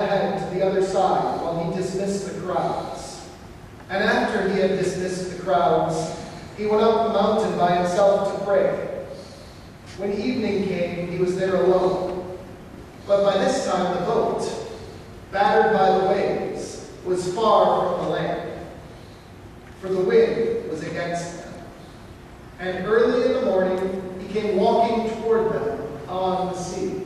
ahead to the other side while he dismissed the crowds. And after he had dismissed the crowds, he went up the mountain by himself to pray. When evening came, he was there alone. But by this time the boat, battered by the waves, was far from the land, for the wind was against them. And early in the morning he came walking toward them on the sea.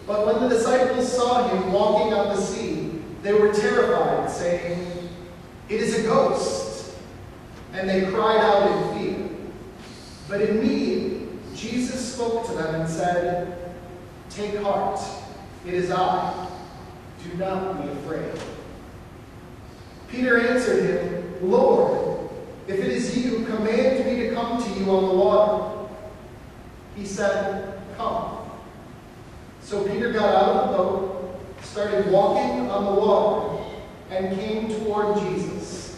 But when the disciples saw him walking on the sea, they were terrified, saying, "It is a ghost!" And they cried out in fear. But immediately Jesus spoke to them and said, "Take heart, it is I. Do not be afraid." Peter answered him, "Lord, if it is you, command me to come to you on the water." He said, "Come." So Peter got out of the boat, started walking on the water, and came toward Jesus.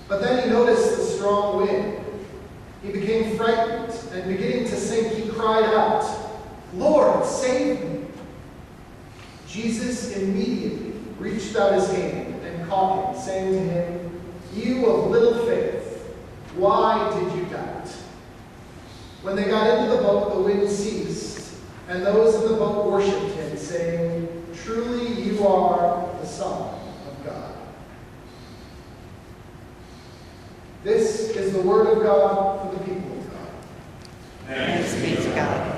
But then he noticed the strong wind. He became frightened, and beginning to sink, he cried out, "Lord, save me!" Jesus immediately reached out his hand and caught him, saying to him, "You of little faith, why did you doubt?" When they got into the boat, the wind ceased, and those in the boat worshipped him, saying, "Truly you are the Son of God." This is the word of God for the people of God. Thanks be to God.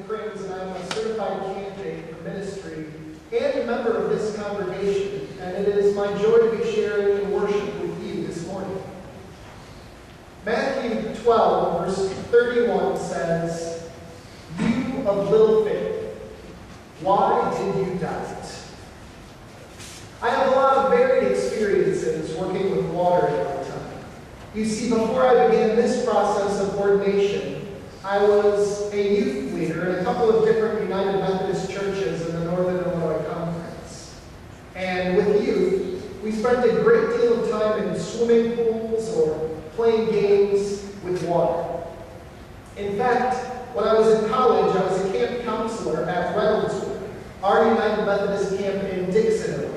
Krings, and I'm a certified candidate for ministry and a member of this congregation, and it is my joy to be sharing in worship with you this morning. Matthew 12, verse 31 says, "You of little faith, why did you doubt?" I have a lot of varied experiences working with water in my time. You see, before I began this process of ordination, I was a youth leader in a couple of different United Methodist churches in the Northern Illinois Conference. And with youth, we spent a great deal of time in swimming pools or playing games with water. In fact, when I was in college, I was a camp counselor at Reynoldswood, our United Methodist camp in Dixon, Illinois.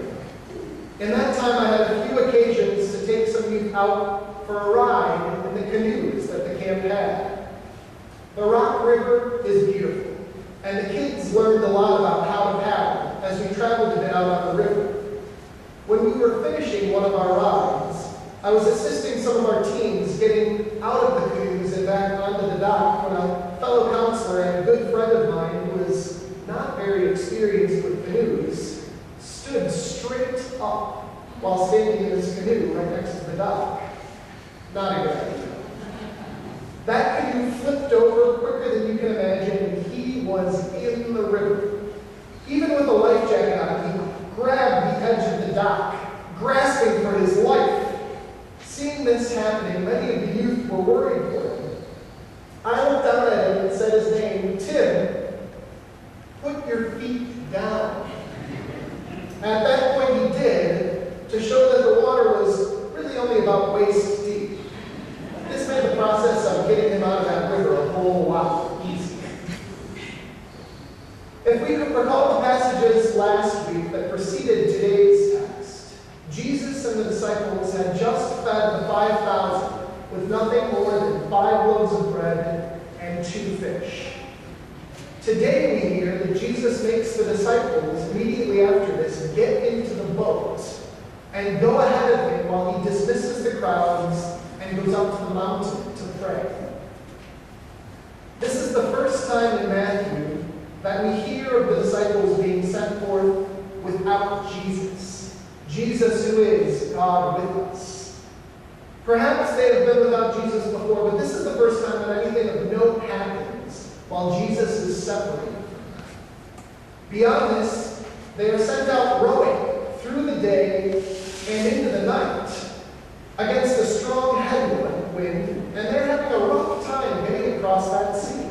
In that time, I had a few occasions to take some youth out for a ride in the canoes that the camp had. The Rock River is beautiful, and the kids learned a lot about how to paddle as we traveled a bit out on the river. When we were finishing one of our rides, I was assisting some of our teams getting out of the canoes and back onto the dock when a fellow counselor and a good friend of mine who was not very experienced with canoes stood straight up while standing in his canoe right next to the dock. Not a good idea. That canoe flipped over quicker than you can imagine, and he was in the river. Even with a life jacket on, he grabbed the edge of the dock, grasping for his life. Seeing this happening, many of the youth were worried for him. I looked out at him and said his name, "Tim, put your feet down." At that point he did, to show that the water was really only about waist deep. This made the process of getting him out of that river a whole lot easier. If we could recall the passages last week that preceded today's text, Jesus and the disciples had just fed the 5,000 with nothing more than 5 loaves of bread and 2 fish. Today we hear that Jesus makes the disciples, immediately after this, get into the boat and go ahead of him while he dismisses the crowds and goes up to the mountain to pray. This is the first time in Matthew that we hear of the disciples being sent forth without Jesus. Jesus who is God with us. Perhaps they have been without Jesus before, but this is the first time that anything of note happens while Jesus is separated from them. Beyond this, they are sent out rowing through the day and into the night against a strong headwind, and they're having a rough time getting across that sea.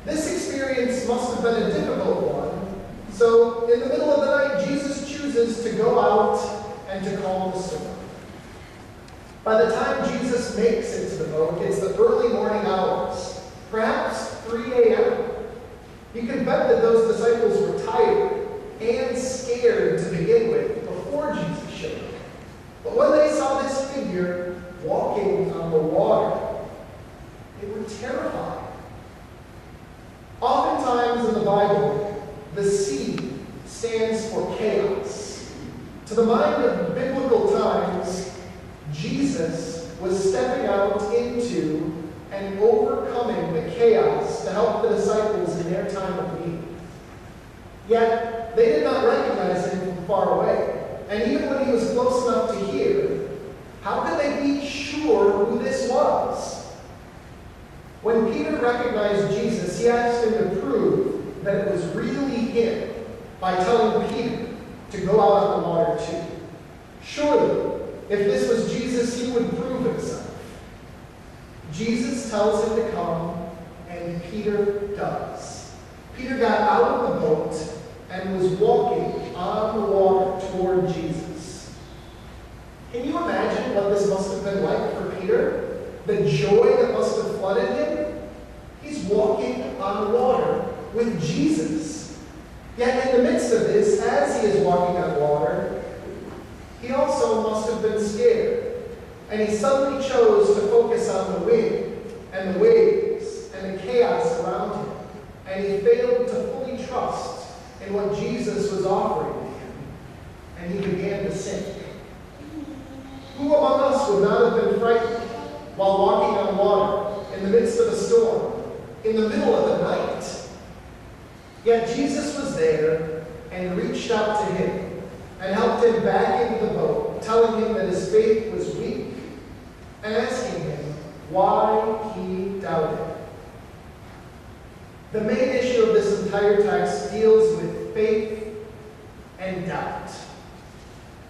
This experience must have been a difficult one, so in the middle of the night, Jesus chooses to go out and to calm the storm. By the time Jesus makes it to the boat, it's the early morning hours, perhaps 3 a.m. You can bet that those disciples were tired and scared to begin with before Jesus showed up. But when they saw this figure walking on the water, they were terrified. Oftentimes in the Bible, the sea stands for chaos. To the mind of biblical times, Jesus was stepping out into and overcoming the chaos to help the disciples in their time of need. Yet, they did not recognize him from far away. And even when he was close enough to hear, how could they be sure who this was? When Peter recognized Jesus, he asked him to prove that it was really him by telling Peter to go out on the water too. Surely, if this was Jesus, he would prove himself. Jesus tells him to come, and Peter does. Peter got out of the boat and was walking on the water toward Jesus. Can you imagine what this must have been like for Peter? The joy that must have flooded him? He's walking on water with Jesus. Yet in the midst of this, as he is walking on water, he also must have been scared. And he suddenly chose to focus on the wind and the waves and the chaos around him. And he failed to fully trust in what Jesus was offering to him. And he began to sink. Who among us would not have been frightened while walking on water in the midst of a storm, in the middle of the night? Yet Jesus was there and reached out to him and helped him back into the boat, telling him that his faith was weak and asking him why he doubted. The main issue of this entire text deals with faith and doubt.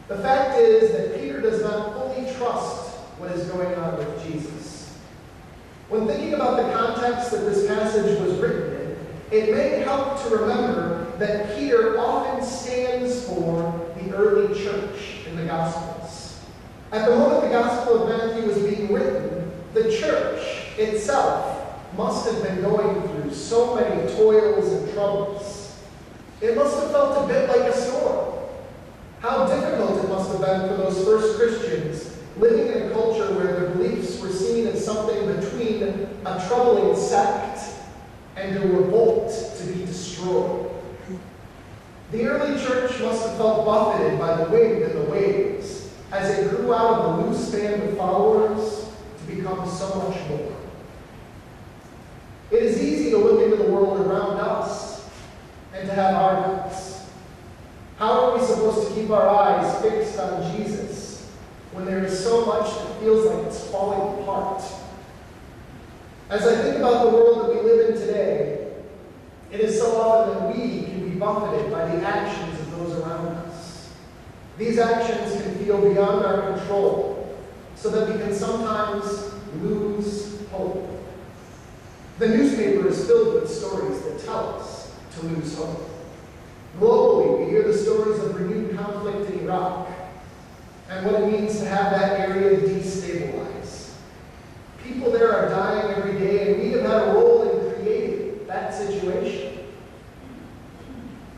The fact is that Peter does not fully trust what is going on with Jesus. When thinking about the context that this passage was written in, it may help to remember that Peter often stands for the early church in the Gospels. At the moment the Gospel of Matthew was being written, the church itself must have been going through so many toils and troubles. It must have felt a bit like a storm. How difficult it must have been for those first Christians living in a culture where their beliefs were seen as something between a troubling sect and a revolt to be destroyed. The early church must have felt buffeted by the wind and the waves as it grew out of a loose band of followers to become so much more. It is easy to look into the world around us and to have our doubts. How are we supposed to keep our eyes fixed on Jesus when there is so much that feels like it's falling apart? As I think about the world that we live in today, it is so often that we can be buffeted by the actions of those around us. These actions can feel beyond our control, so that we can sometimes lose hope. The newspaper is filled with stories that tell us to lose hope. Globally, we hear the stories of renewed conflict in Iraq and what it means to have that area destabilized. People there are dying every day, and we have had a role in creating that situation.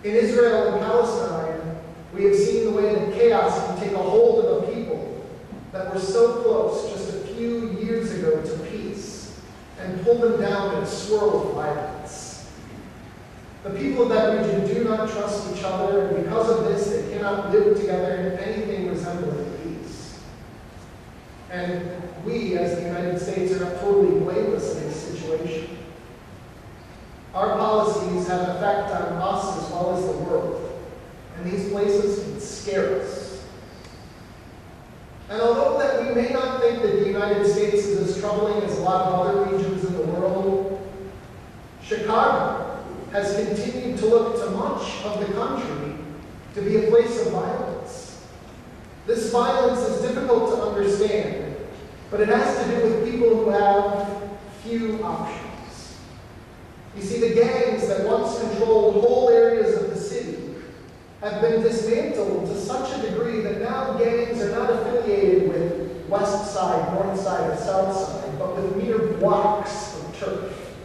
In Israel and Palestine, we have seen the way that chaos can take a hold of a people that were so close just a few years ago to peace and pull them down in a swirl of violence. The people of that region do not trust each other, and because of this, they cannot live together in anything resembling peace. And we, as the United States, are not totally blameless in this situation. Our policies have an effect on us as well as the world, and these places can scare us. And although that we may not think that the United States is as troubling as a lot of other regions in the world, Chicago has continued to look to much of the country to be a place of violence. This violence is difficult to understand, but it has to do with people who have few options. You see, the gangs that once controlled whole areas of the city have been dismantled to such a degree that now gangs are not affiliated with West Side, North Side, or South Side, but with mere blocks of turf.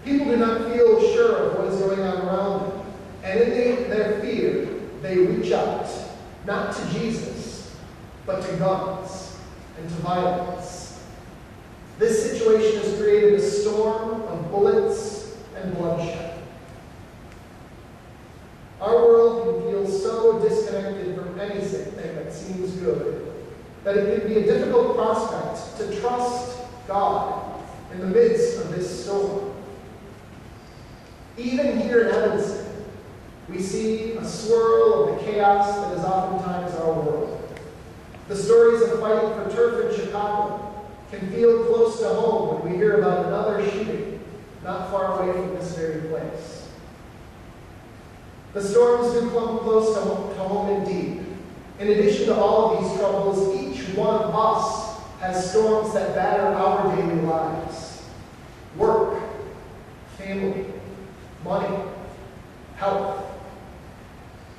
People do not feel sure of what is going on around them, and in their fear, they reach out, not to Jesus, but to guns and to violence. This situation has created a storm of bullets and bloodshed. Our world can feel so disconnected from anything that seems good that it can be a difficult prospect to trust God in the midst of this storm. Even here in Evanston, we see a swirl of the chaos that is oftentimes our world. The stories of fighting for turf in Chicago can feel close to home when we hear about another shooting not far away from this very place. The storms do come close to home indeed. In addition to all of these troubles, each one of us has storms that batter our daily lives. Work, family, money, health.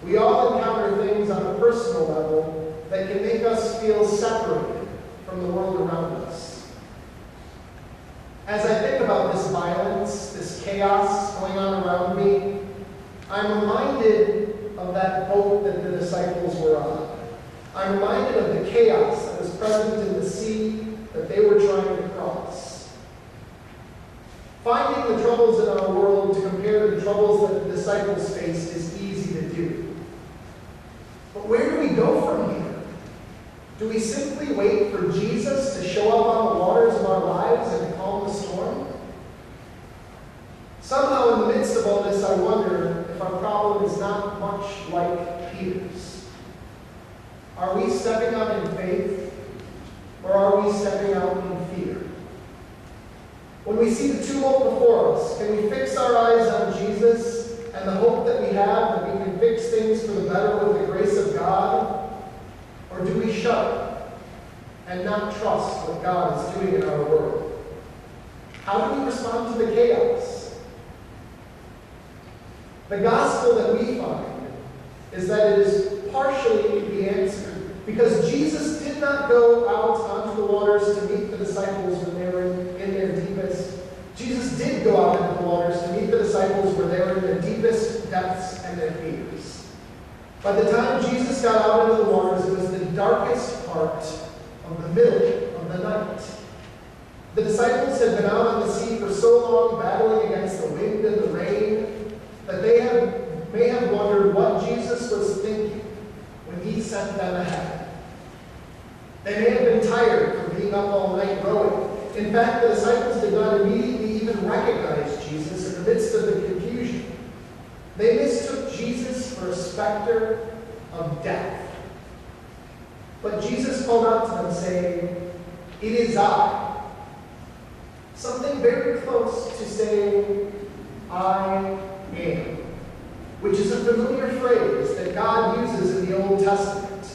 We all encounter things on a personal level that can make us feel separated from the world around us. As I think about this violence, this chaos going on around me, I'm reminded of that boat that the disciples were on. I'm reminded of the chaos that was present in the sea that they were trying to cross. Finding the troubles in our world to compare to the troubles that the disciples faced is easy to do. But where do we go from here? Do we simply wait for Jesus to show up on the waters of our lives and to calm the storm? Somehow in the midst of all this, I wonder if our problem is not much like Peter's. Are we stepping out in faith, or are we stepping out in fear? When we see the tumult before us, can we fix our eyes on Jesus and the hope that we have that we can fix things for the better with the grace of God? Or do we shudder and not trust what God is doing in our world? How do we respond to the chaos? The gospel that we find is that it is partially the answer, because Jesus did not go out onto the waters to meet the disciples when they were in their deepest. Jesus did go out into the waters to meet the disciples where they were in their deepest depths and their fears. By the time Jesus got out into the waters, it was the darkest part of the middle of the night. The disciples had been out on the sea for so long, battling against the wind and the rain, that they may have wondered what Jesus was thinking when he sent them ahead. They may have been tired from being up all night rowing. In fact, the disciples did not immediately even recognize Jesus in the midst of the confusion. They mistook Jesus for a specter of death. But Jesus called out to them, saying, "It is I." Something very close to saying, "I am," which is a familiar phrase that God uses in the Old Testament.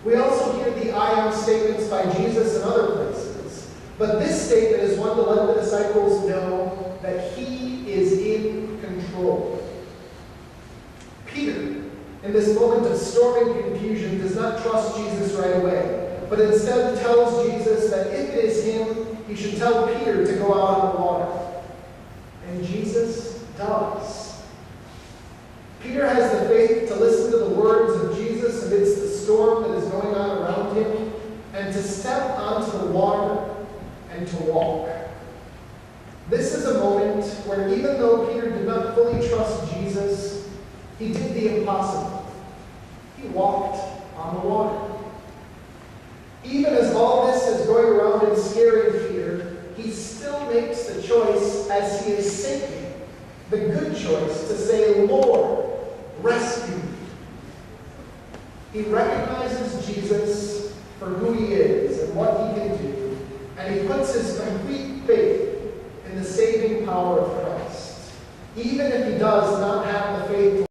We also hear the "I am" statements by Jesus in other places, but this statement is one to let the disciples know that he is in control. Peter, in this moment of storming confusion, does not trust Jesus right away, but instead tells Jesus that if it is him, he should tell Peter to go out on the water. And Jesus does. Peter has the faith to listen to the words of Jesus amidst the storm that is going on around him, and to step onto the water and to walk. This is a moment where even though Peter did not fully trust Jesus, he did the impossible. He walked on the water. Even as all this is going around and scaring Peter, he still makes the choice as he is sinking, the good choice to say, "Lord, rescue me." He recognizes Jesus for who he is and what he can do, and he puts his complete faith in the saving power of Christ. even if he does not have the faith to